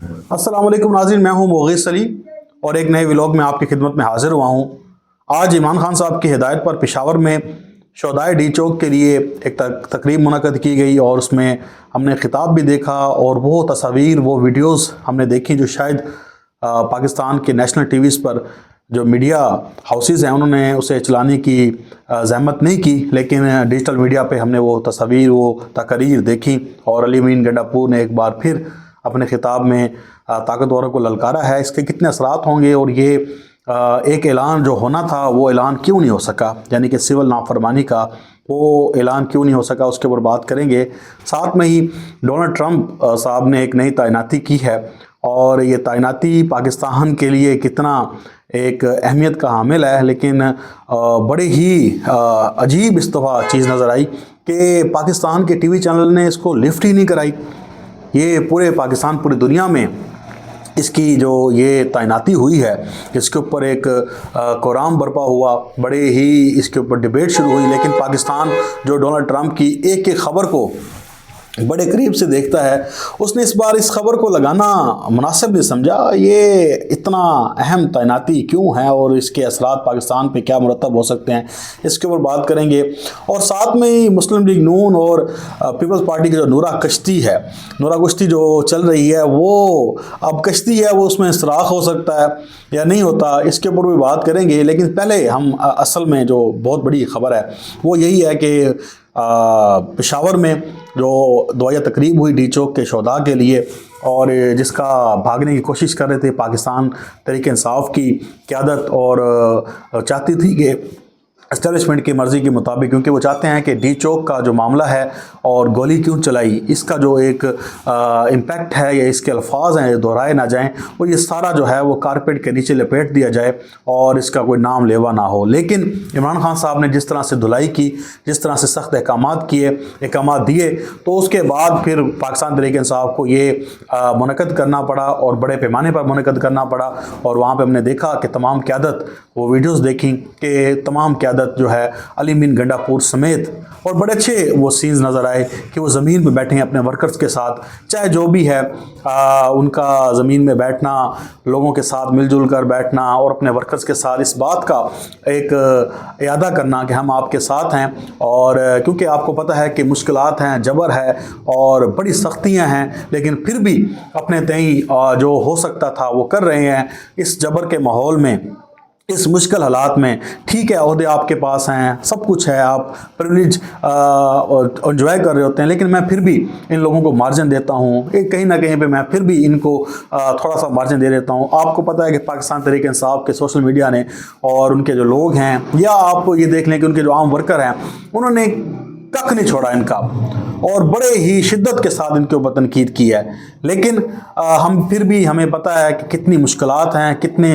अस्सलाम वालेकुम नाज़रीन, मैं हूं मुग़ीस अली और एक नए व्लॉग में आपकी खिदमत में हाजिर हुआ हूं। आज इमरान खान साहब की हिदायत पर पेशावर में शोहदाए डी चौक के लिए एक तकरीब मुनक़्क़द की गई और उसमें हमने ख़िताब भी देखा और वो तस्वीर, वो वीडियोज़ हमने देखी जो शायद पाकिस्तान के नेशनल टीवीज़ पर जो मीडिया हाउसेज़ हैं उन्होंने उसे चलाने की ज़हमत नहीं की, लेकिन डिजिटल मीडिया पे हमने वो तस्वीर, वो तकरीर देखी और अली अमीन गंडापुर ने एक बार फिर अपने ख़िताब में ताकतवरों को ललकारा है। इसके कितने असरात होंगे और ये एक ऐलान जो होना था वो ऐलान क्यों नहीं हो सका, यानी कि सिविल नाफरमानी का वो ऐलान क्यों नहीं हो सका, उसके ऊपर बात करेंगे। साथ में ही डोनाल्ड ट्रंप साहब ने एक नई तैनाती की है और ये तैनाती पाकिस्तान के लिए कितना एक अहमियत का हामिल है, लेकिन बड़े ही अजीब इस दफ़ा चीज़ नज़र आई कि पाकिस्तान के टीवी चैनल ने इसको लिफ्ट ही नहीं कराई। ये पूरे पाकिस्तान, पूरी दुनिया में इसकी जो ये तैनाती हुई है, इसके ऊपर एक कोराम बरपा हुआ, बड़े ही इसके ऊपर डिबेट शुरू हुई, लेकिन पाकिस्तान जो डोनाल्ड ट्रंप की एक एक ख़बर को बड़े करीब से देखता है, उसने इस बार इस खबर को लगाना मुनासिब नहीं समझा। ये इतना अहम तैनाती क्यों है और इसके असरात पाकिस्तान पे क्या मुरतब हो सकते हैं, इसके ऊपर बात करेंगे। और साथ में ही मुस्लिम लीग नून और पीपल्स पार्टी की जो नूरा कश्ती है, नूरा कश्ती जो चल रही है, वो अब कश्ती है वो उसमें सुराख हो सकता है या नहीं होता, इसके ऊपर भी बात करेंगे। लेकिन पहले हम असल में जो बहुत बड़ी खबर है वो यही है कि पेशावर में जो दुआया तकरीब हुई डी चौक के शोहदा के लिए और जिसका भागने की कोशिश कर रहे थे पाकिस्तान तहरीक इंसाफ की क़यादत और चाहती थी कि एस्टेब्लिशमेंट की मर्ज़ी के मुताबिक, क्योंकि वो चाहते हैं कि डी चौक का जो मामला है और गोली क्यों चलाई, इसका जो एक इम्पैक्ट है या इसके अल्फाज हैं दोहराए ना जाएं और ये सारा जो है वो कारपेट के नीचे लपेट दिया जाए और इसका कोई नाम लेवा ना हो। लेकिन इमरान खान साहब ने जिस तरह से धुलाई की, जिस तरह से सख्त अहकाम दिए, तो उसके बाद फिर पाकिस्तान तहरीक इंसाफ को ये मुनक़्क़द करना पड़ा और बड़े पैमाने पर मुनक़्क़द करना पड़ा। और वहाँ पर हमने देखा कि तमाम क़यादत, वो वीडियोज़ देखी कि तमाम क़यादत जो है अली अमीन गंडापुर समेत, और बड़े अच्छे वो सीन्स नज़र आए कि वो ज़मीन पे बैठे हैं अपने वर्कर्स के साथ, चाहे जो भी है उनका ज़मीन में बैठना, लोगों के साथ मिलजुल कर बैठना और अपने वर्कर्स के साथ इस बात का एक इयादा करना कि हम आपके साथ हैं। और क्योंकि आपको पता है कि मुश्किलात हैं, जबर है और बड़ी सख्तियाँ हैं, लेकिन फिर भी अपने तय जो हो सकता था वो कर रहे हैं इस जबर के माहौल में, इस मुश्किल हालात में। ठीक है, ओहदे आपके पास हैं, सब कुछ है, आप प्रिविलेज एंजॉय कर रहे होते हैं, लेकिन मैं फिर भी इन लोगों को मार्जिन देता हूँ, एक कहीं ना कहीं पे मैं फिर भी इनको थोड़ा सा मार्जिन दे देता हूँ। आपको पता है कि पाकिस्तान तहरीक इंसाफ के सोशल मीडिया ने और उनके जो लोग हैं, या आप ये देख लें कि उनके जो आम वर्कर हैं, उन्होंने कख नहीं छोड़ा इनका और बड़े ही शिद्दत के साथ इनके ऊपर तनकीद की है। लेकिन हम फिर भी, हमें पता है कि कितनी मुश्किलात हैं, कितने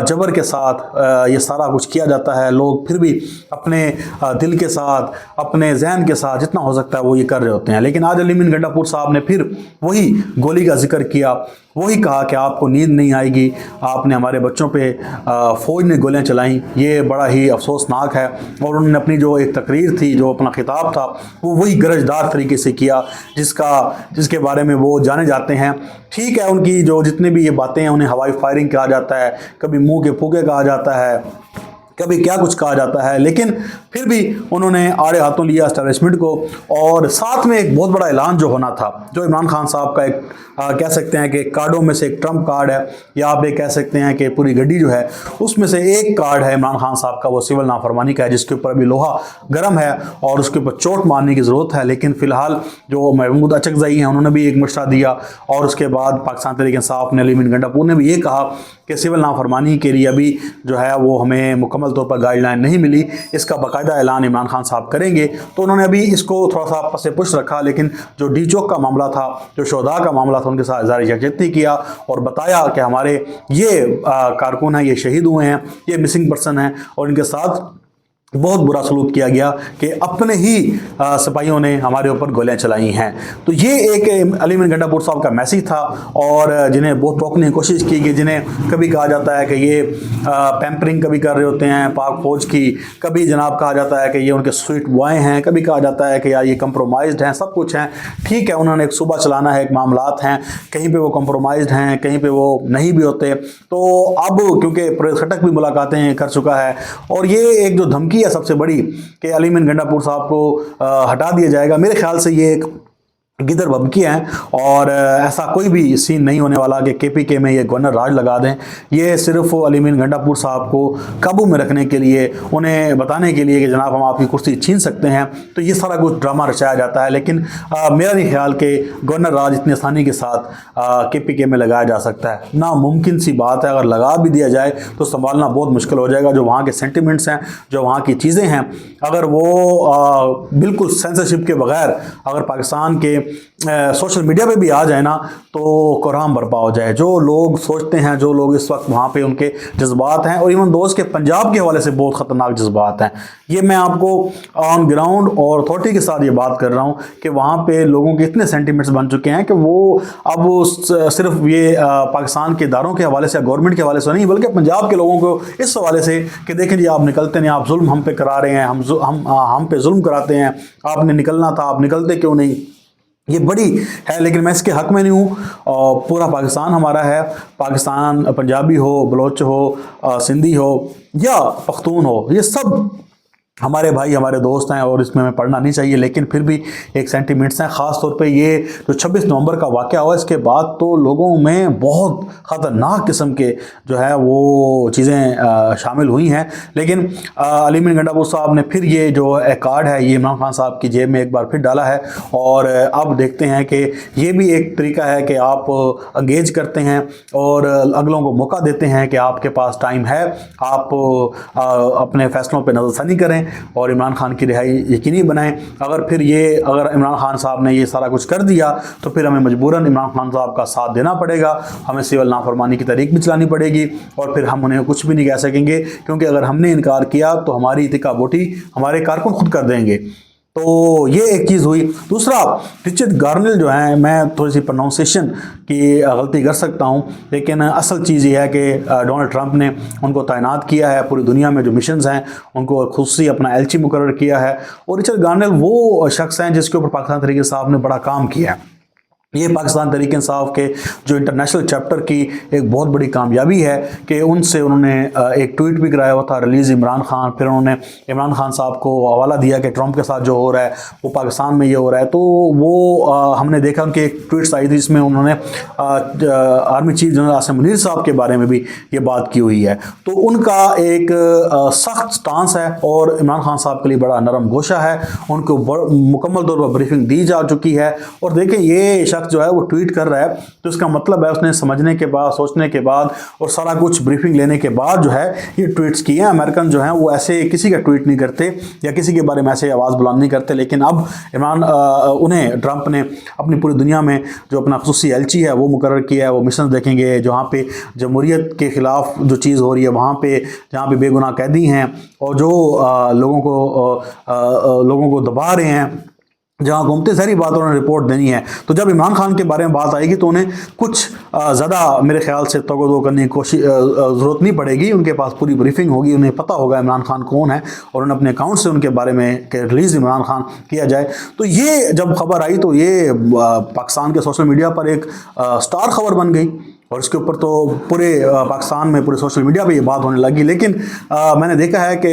जबर के साथ ये सारा कुछ किया जाता है। लोग फिर भी अपने दिल के साथ, अपने जहन के साथ जितना हो सकता है वो ये कर रहे होते हैं। लेकिन आज अली अमीन गंडापुर साहब ने फिर वही गोली का जिक्र किया, वही कहा कि आपको नींद नहीं आएगी, आपने हमारे बच्चों पे फ़ौज ने गोलियां चलाई, ये बड़ा ही अफसोसनाक है। और उन्होंने अपनी जो एक तकरीर थी, जो अपना खिताब था, वो वही गरजदार तरीके से किया जिसके बारे में वो जाने जाते हैं। ठीक है, उनकी जो जितने भी ये बातें हैं, उन्हें हवाई फायरिंग कहा जाता है, कभी मुंह के फूके कहा जाता है, कभी क्या कुछ कहा जाता है, लेकिन फिर भी उन्होंने आड़े हाथों लिया एस्टेब्लिशमेंट को। और साथ में एक बहुत बड़ा ऐलान जो होना था, जो इमरान खान साहब का एक कह सकते हैं कि कार्डों में से एक ट्रम्प कार्ड है, या आप ये कह सकते हैं कि पूरी गड्डी जो है उसमें से एक कार्ड है इमरान खान साहब का, वो सिविल नाफरमानी का है, जिसके ऊपर अभी लोहा गर्म है और उसके ऊपर चोट मारने की ज़रूरत है। लेकिन फ़िलहाल जो महमूद अचकज़ई हैं, उन्होंने भी एक मशवरा दिया और उसके बाद पाकिस्तान तहरीक इंसाफ ने, अली अमीन गंडापुर ने भी ये कहा कि सिविल नाफरमानी के लिए अभी जो है वो हमें मुकम्मल तौर पर गाइडलाइन नहीं मिली, इसका बाकायदा ऐलान इमरान खान साहब करेंगे। तो उन्होंने अभी इसको थोड़ा सा पसे पुश रखा, लेकिन जो डी चौक का मामला था, जो शोहदा का मामला था, उनके साथ इज़हार यकजहती किया और बताया कि हमारे ये कारकुन हैं, ये शहीद हुए हैं, ये मिसिंग पर्सन हैं और इनके साथ बहुत बुरा सलूक किया गया कि अपने ही सिपाहियों ने हमारे ऊपर गोलियां चलाई हैं। तो ये एक अली मीर गंडापुर साहब का मैसेज था, और जिन्हें बहुत रोकने की कोशिश की गई, जिन्हें कभी कहा जाता है कि ये पैम्परिंग कभी कर रहे होते हैं पाक फौज की, कभी जनाब कहा जाता है कि ये उनके स्वीट बॉय हैं, कभी कहा जाता है कि यार ये कंप्रोमाइज़्ड हैं, सब कुछ हैं। ठीक है, उन्होंने एक सूबा चलाना है, एक मामलात हैं, कहीं पे वो कंप्रोमाइज़्ड हैं, कहीं पे वो नहीं भी होते। तो अब क्योंकि प्रेस खटक भी मुलाकातें कर चुका है, और ये एक जो धमकी है सबसे बड़ी कि अली मीर गंडापुर साहब को हटा दिया जाएगा, मेरे ख्याल से ये एक गिदर भभकी हैं, और ऐसा कोई भी सीन नहीं होने वाला कि केपीके में ये गवर्नर राज लगा दें। ये सिर्फ अली मीर गंडापुर साहब को काबू में रखने के लिए, उन्हें बताने के लिए कि जनाब हम आपकी कुर्सी छीन सकते हैं, तो ये सारा कुछ ड्रामा रचाया जाता है। लेकिन मेरा नहीं ख्याल कि गवर्नर राज इतनी आसानी के साथ केपीके में लगाया जा सकता है। नामुमकिन सी बात है, अगर लगा भी दिया जाए तो संभालना बहुत मुश्किल हो जाएगा। जो वहाँ के सेंटिमेंट्स हैं, जो वहाँ की चीज़ें हैं, अगर वो बिल्कुल सेंसरशिप के बगैर अगर पाकिस्तान के सोशल मीडिया पे भी आ जाए ना, तो कोहराम बर्पा हो जाए। जो लोग सोचते हैं, जो लोग इस वक्त वहाँ पे उनके जज्बात हैं, और इवन दोस्त के पंजाब के हवाले से बहुत ख़तरनाक जज्बात हैं, ये मैं आपको ऑन ग्राउंड और अथॉरिटी के साथ ये बात कर रहा हूँ कि वहाँ पे लोगों के इतने सेंटिमेंट्स बन चुके हैं कि वो अब सिर्फ ये पाकिस्तान के इदारों के हवाले से या गवर्नमेंट के हवाले से नहीं, बल्कि पंजाब के लोगों को इस हवाले से कि देखें जी आप निकलते नहीं, आप जुल्म हम पे करा रहे हैं, हम पे जुल्म कराते हैं, आपने निकलना था, आप निकलते क्यों नहीं। ये बड़ी है, लेकिन मैं इसके हक में नहीं हूँ। और पूरा पाकिस्तान हमारा है, पाकिस्तान पंजाबी हो, बलोच हो, सिंधी हो या पख्तून हो, ये सब हमारे भाई हमारे दोस्त हैं, और इसमें हमें पढ़ना नहीं चाहिए, लेकिन फिर भी एक सेंटिमेंट्स हैं। ख़ास तौर पे ये जो 26 नवंबर का वाक़या हुआ, इसके बाद तो लोगों में बहुत ख़तरनाक किस्म के जो है वो चीज़ें शामिल हुई हैं। लेकिन अली मीर गंडापुर साहब ने फिर ये जो कार्ड है, ये इमरान खान साहब की जेब में एक बार फिर डाला है, और अब देखते हैं कि ये भी एक तरीका है कि आप अंगेज करते हैं और अगलों को मौका देते हैं कि आपके पास टाइम है, आप अपने फ़ैसलों पर नज़रसानी करें और इमरान खान की रिहाई यकीनी बनाएं। अगर इमरान खान साहब ने ये सारा कुछ कर दिया, तो फिर हमें मजबूरन इमरान खान साहब का साथ देना पड़ेगा, हमें सिविल नाफरमानी की तहरीक भी चलानी पड़ेगी, और फिर हम उन्हें कुछ भी नहीं कह सकेंगे, क्योंकि अगर हमने इनकार किया तो हमारी इतिका बोटी हमारे कारकुन खुद कर देंगे। तो ये एक चीज़ हुई। दूसरा, रिचर्ड गार्नेल जो है, मैं थोड़ी सी प्रोनाउंसिएशन की गलती कर सकता हूँ, लेकिन असल चीज़ ये है कि डोनाल्ड ट्रंप ने उनको तैनात किया है पूरी दुनिया में जो मिशंस हैं, उनको खुशी अपना एलची मुकर्रर किया है। और रिचर्ड गार्नेल वो शख्स हैं जिसके ऊपर पाकिस्तान तहरीक इंसाफ ने बड़ा काम किया है। ये पाकिस्तान तहरीक इंसाफ के जो इंटरनेशनल चैप्टर की एक बहुत बड़ी कामयाबी है कि उनसे उन्होंने एक ट्वीट भी कराया हुआ था, रिलीज़ इमरान खान। फिर उन्होंने इमरान खान साहब को हवाला दिया कि ट्रंप के साथ जो हो रहा है वो पाकिस्तान में ये हो रहा है। तो वो हमने देखा उनकी एक ट्वीट्स आई थी जिसमें उन्होंने army chief general Asim Munir साहब के बारे में भी ये बात की हुई है। तो उनका एक सख्त स्टांस है, और इमरान खान साहब के लिए बड़ा नरम गोशा है, उनको मुकम्मल तौर पर ब्रीफिंग दी जा चुकी है। और देखें, ये जो है वो ट्वीट कर रहा है, तो इसका मतलब है उसने समझने के बाद, सोचने के बाद और सारा कुछ ब्रीफिंग लेने के बाद जो है ये ट्वीट्स किए हैं। अमेरिकन जो हैं वो ऐसे किसी का ट्वीट नहीं करते या किसी के बारे में ऐसे आवाज़ बुलंद नहीं करते। लेकिन अब उन्हें ट्रंप ने अपनी पूरी दुनिया में जो अपना खुसूसी एलची है वो मुकर्रर किया है। वो मिशन देखेंगे जहाँ पे जमहूरियत के ख़िलाफ़ जो चीज़ हो रही है, वहाँ पे जहाँ पे बेगुनाह कैदी हैं और जो लोगों को दबा रहे हैं, जहाँ घूमते सारी बात उन्होंने रिपोर्ट देनी है। तो जब इमरान खान के बारे में बात आएगी तो उन्हें कुछ ज़्यादा मेरे ख्याल से तगदो करने की कोशिश ज़रूरत नहीं पड़ेगी। उनके पास पूरी ब्रीफिंग होगी, उन्हें पता होगा इमरान खान कौन है, और उन्हें अपने अकाउंट से उनके बारे में कि रिलीज़ इमरान खान किया जाए। तो ये जब खबर आई तो ये पाकिस्तान के सोशल मीडिया पर एक स्टार खबर बन गई, और इसके ऊपर तो पूरे पाकिस्तान में, पूरे सोशल मीडिया पे ये बात होने लगी। लेकिन मैंने देखा है कि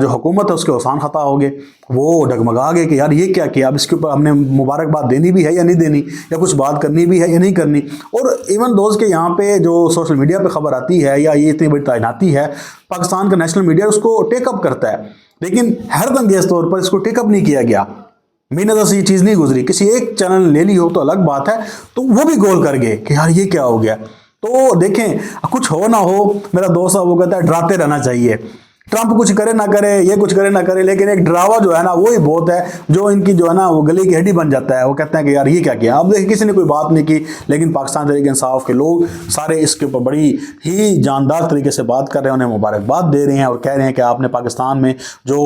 जो हुकूमत है उसके आसान ख़ता हो गए, वो डगमगा गए कि यार ये क्या किया, अब इसके ऊपर हमने मुबारकबाद देनी भी है या नहीं देनी, या कुछ बात करनी भी है या नहीं करनी। और इवन दोस्त के यहाँ पे जो सोशल मीडिया पे खबर आती है या ये इतनी बड़ी तैनाती है, पाकिस्तान का नेशनल मीडिया उसको टेकअप करता है, लेकिन हैरतअंगेज़ तौर पर इसको टेकअप नहीं किया गया। मेरी नज़र से ये चीज़ नहीं गुजरी। किसी एक चैनल ले ली हो तो अलग बात है, तो वो भी गोल कर गए कि यार ये क्या हो गया। तो देखें, कुछ हो ना हो, मेरा दोस्त वो कहता है डराते रहना चाहिए। ट्रंप कुछ करे ना करे, ये कुछ करे ना करे, लेकिन एक डरावा जो है ना वो ही बहुत है, जो इनकी जो है ना वो गले की हड्डी बन जाता है। वो कहते हैं कि यार ये क्या किया। अब देखिए किसी ने कोई बात नहीं की, लेकिन पाकिस्तान तहरीक इंसाफ के लोग सारे इसके ऊपर बड़ी ही जानदार तरीके से बात कर रहे हैं, उन्हें मुबारकबाद दे रहे हैं और कह रहे हैं कि आपने पाकिस्तान में जो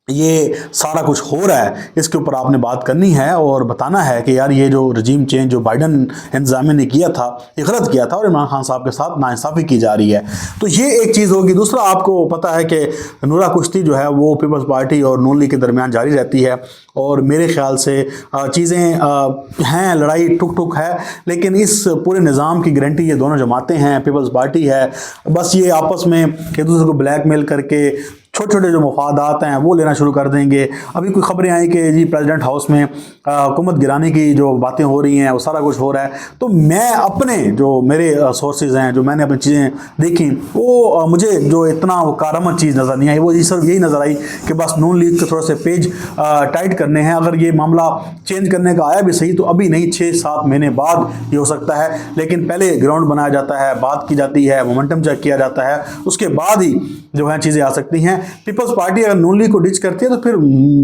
ये सारा कुछ हो रहा है इसके ऊपर आपने बात करनी है और बताना है कि यार ये जो रजीम चेंज जो बाइडन इंतजामिया ने किया था ये गलत किया था और इमरान खान साहब के साथ नाइंसाफ़ी की जा रही है। तो ये एक चीज़ होगी। दूसरा, आपको पता है कि नूरा कुश्ती जो है वो पीपल्स पार्टी और नून लीग के दरमियान जारी रहती है और मेरे ख्याल से चीज़ें हैं, लड़ाई टुक टुक है, लेकिन इस पूरे निज़ाम की गारंटी ये दोनों जमातें हैं, पीपल्स पार्टी है। बस ये आपस में एक दूसरे को ब्लैकमेल करके छोटे छोटे जो मफादात हैं वो लेना शुरू कर देंगे। अभी कोई खबरें आई कि जी प्रेसिडेंट हाउस में हुकूमत गिराने की जो बातें हो रही हैं वो सारा कुछ हो रहा है। तो मैं अपने जो मेरे सोर्सेज हैं, जो मैंने अपनी चीज़ें देखी, वो मुझे जो इतना वो कारआमद चीज़ नज़र नहीं आई। वो सिर्फ यही नज़र आई कि बस नून लीग के थोड़े से पेज टाइट करने हैं। अगर ये मामला चेंज करने का आया भी सही तो अभी नहीं, 6-7 महीने बाद ये हो सकता है, लेकिन पहले ग्राउंड बनाया जाता है, बात की जाती है, मोमेंटम चेक किया जाता है, उसके बाद ही जो है चीज़ें आ सकती हैं। पीपल्स पार्टी अगर नून लीग को डिच करती है तो फिर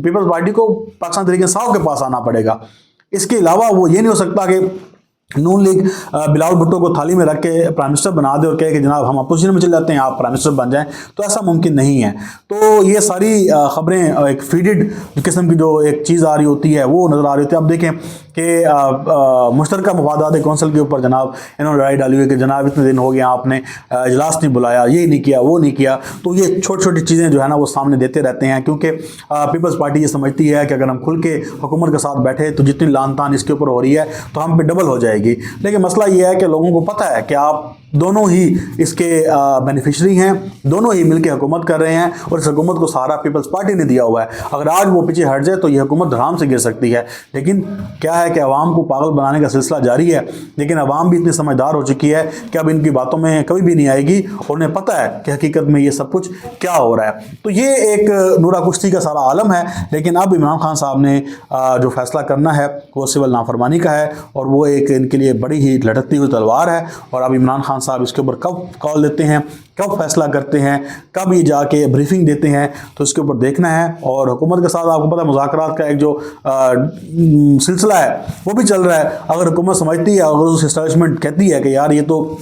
पीपल्स पार्टी को पाकिस्तान तहरीक इंसाफ के पास आना पड़ेगा। इसके अलावा वो ये नहीं हो सकता कि नून लीग बिलावल भुट्टो को थाली में रख के प्राइम मिनिस्टर बना दे और कहे कि जनाब हम अपोजिशन में चले जाते हैं, आप प्राइम मिनिस्टर बन जाएं। तो ऐसा मुमकिन नहीं है। तो ये सारी खबरें एक फीडेड किस्म की जो एक चीज़ आ रही होती है वो नज़र आ रही होती है। अब देखें कि मुश्तरका मफादात कौंसिल के ऊपर जनाब इन्होंने लड़ाई डाली हुई कि जनाब इतने दिन हो गए आपने इजलास नहीं बुलाया, ये नहीं किया, वो नहीं किया। तो ये छोटी छोटी चीज़ें जो है ना वो सामने देते रहते हैं, क्योंकि पीपल्स पार्टी ये समझती है कि अगर हम खुल के हुकूमत के साथ बैठे तो जितनी लान तान इसके ऊपर हो रही है तो हम पे डबल हो जाएगी। लेकिन मसला ये है कि लोगों को पता है कि आप दोनों ही इसके बेनिफिशरी हैं, दोनों ही मिलकर हुकूमत कर रहे हैं और इस हुकूमत को सहारा पीपल्स पार्टी ने दिया हुआ है। अगर आज वो पीछे हट जाए तो ये हुकूमत धराम से गिर सकती है। लेकिन क्या है कि अवाम को पागल बनाने का सिलसिला जारी है, लेकिन अवाम भी इतनी समझदार हो चुकी है कि अब इनकी बातों में कभी भी नहीं आएगी और उन्हें पता है कि हकीकत में ये सब कुछ क्या हो रहा है। तो ये एक नूरा कुश्ती का सारा आलम है। लेकिन अब इमरान खान साहब ने जो फैसला करना है वो सिविल नाफरमानी का है और वो एक इनके लिए बड़ी ही लटकती हुई तलवार है। और अब इमरान खान साहब इसके ऊपर कब कॉल देते हैं, कब फैसला करते हैं, कब ये जाके ब्रीफिंग देते हैं, तो इसके ऊपर देखना है। और हुकूमत के साथ आपको पता है मुज़ाकरात का एक जो सिलसिला है वो भी चल रहा है। अगर हुकूमत समझती है, अगर उस एस्टैब्लिशमेंट कहती है कि यार ये तो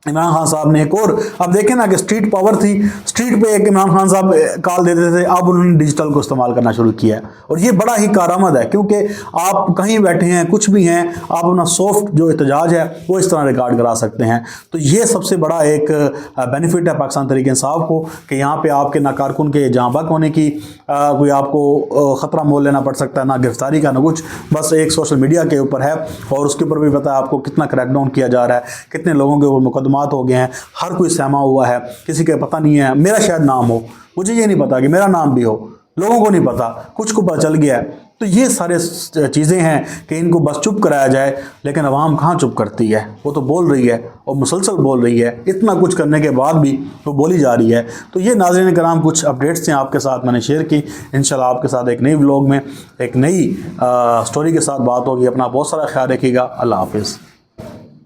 इमरान खान साहब ने एक और, अब देखें ना कि स्ट्रीट पावर थी, स्ट्रीट पे एक इमरान खान साहब कॉल देते थे, अब उन्होंने डिजिटल को इस्तेमाल करना शुरू किया है। और ये बड़ा ही कारआमद है, क्योंकि आप कहीं बैठे हैं, कुछ भी हैं, आप अपना सॉफ्ट जो एहतजाज है वो इस तरह रिकॉर्ड करा सकते हैं। तो ये सबसे बड़ा एक बेनिफिट है पाकिस्तान तहरीक इंसाफ को कि यहाँ पर आपके ना कारकुन के जहाँ बक होने की कोई आपको ख़तरा मोल लेना पड़ सकता है, ना गिरफ्तारी का, ना कुछ। बस एक सोशल मीडिया के ऊपर है और उसके ऊपर भी पता है आपको कितना क्रैकडाउन किया जा रहा है, कितने लोगों के ऊपर मुकदमा हो गए हैं, हर कोई सहमा हुआ है, किसी का पता नहीं है। मेरा शायद नाम हो, मुझे ये नहीं पता कि मेरा नाम भी हो, लोगों को नहीं पता, कुछ को पता चल गया है। तो ये सारे चीज़ें हैं कि इनको बस चुप कराया जाए, लेकिन अवाम कहाँ चुप करती है, वो तो बोल रही है और मुसलसल बोल रही है। इतना कुछ करने के बाद भी वो बोली जा रही है। तो ये नाज़रीन कराम कुछ अपडेट्स हैं आपके साथ मैंने शेयर की। इंशाल्लाह आपके साथ एक नई व्लॉग में एक नई स्टोरी के साथ बात होगी। अपना बहुत सारा ख्याल रखिएगा। अल्लाह हाफिज़।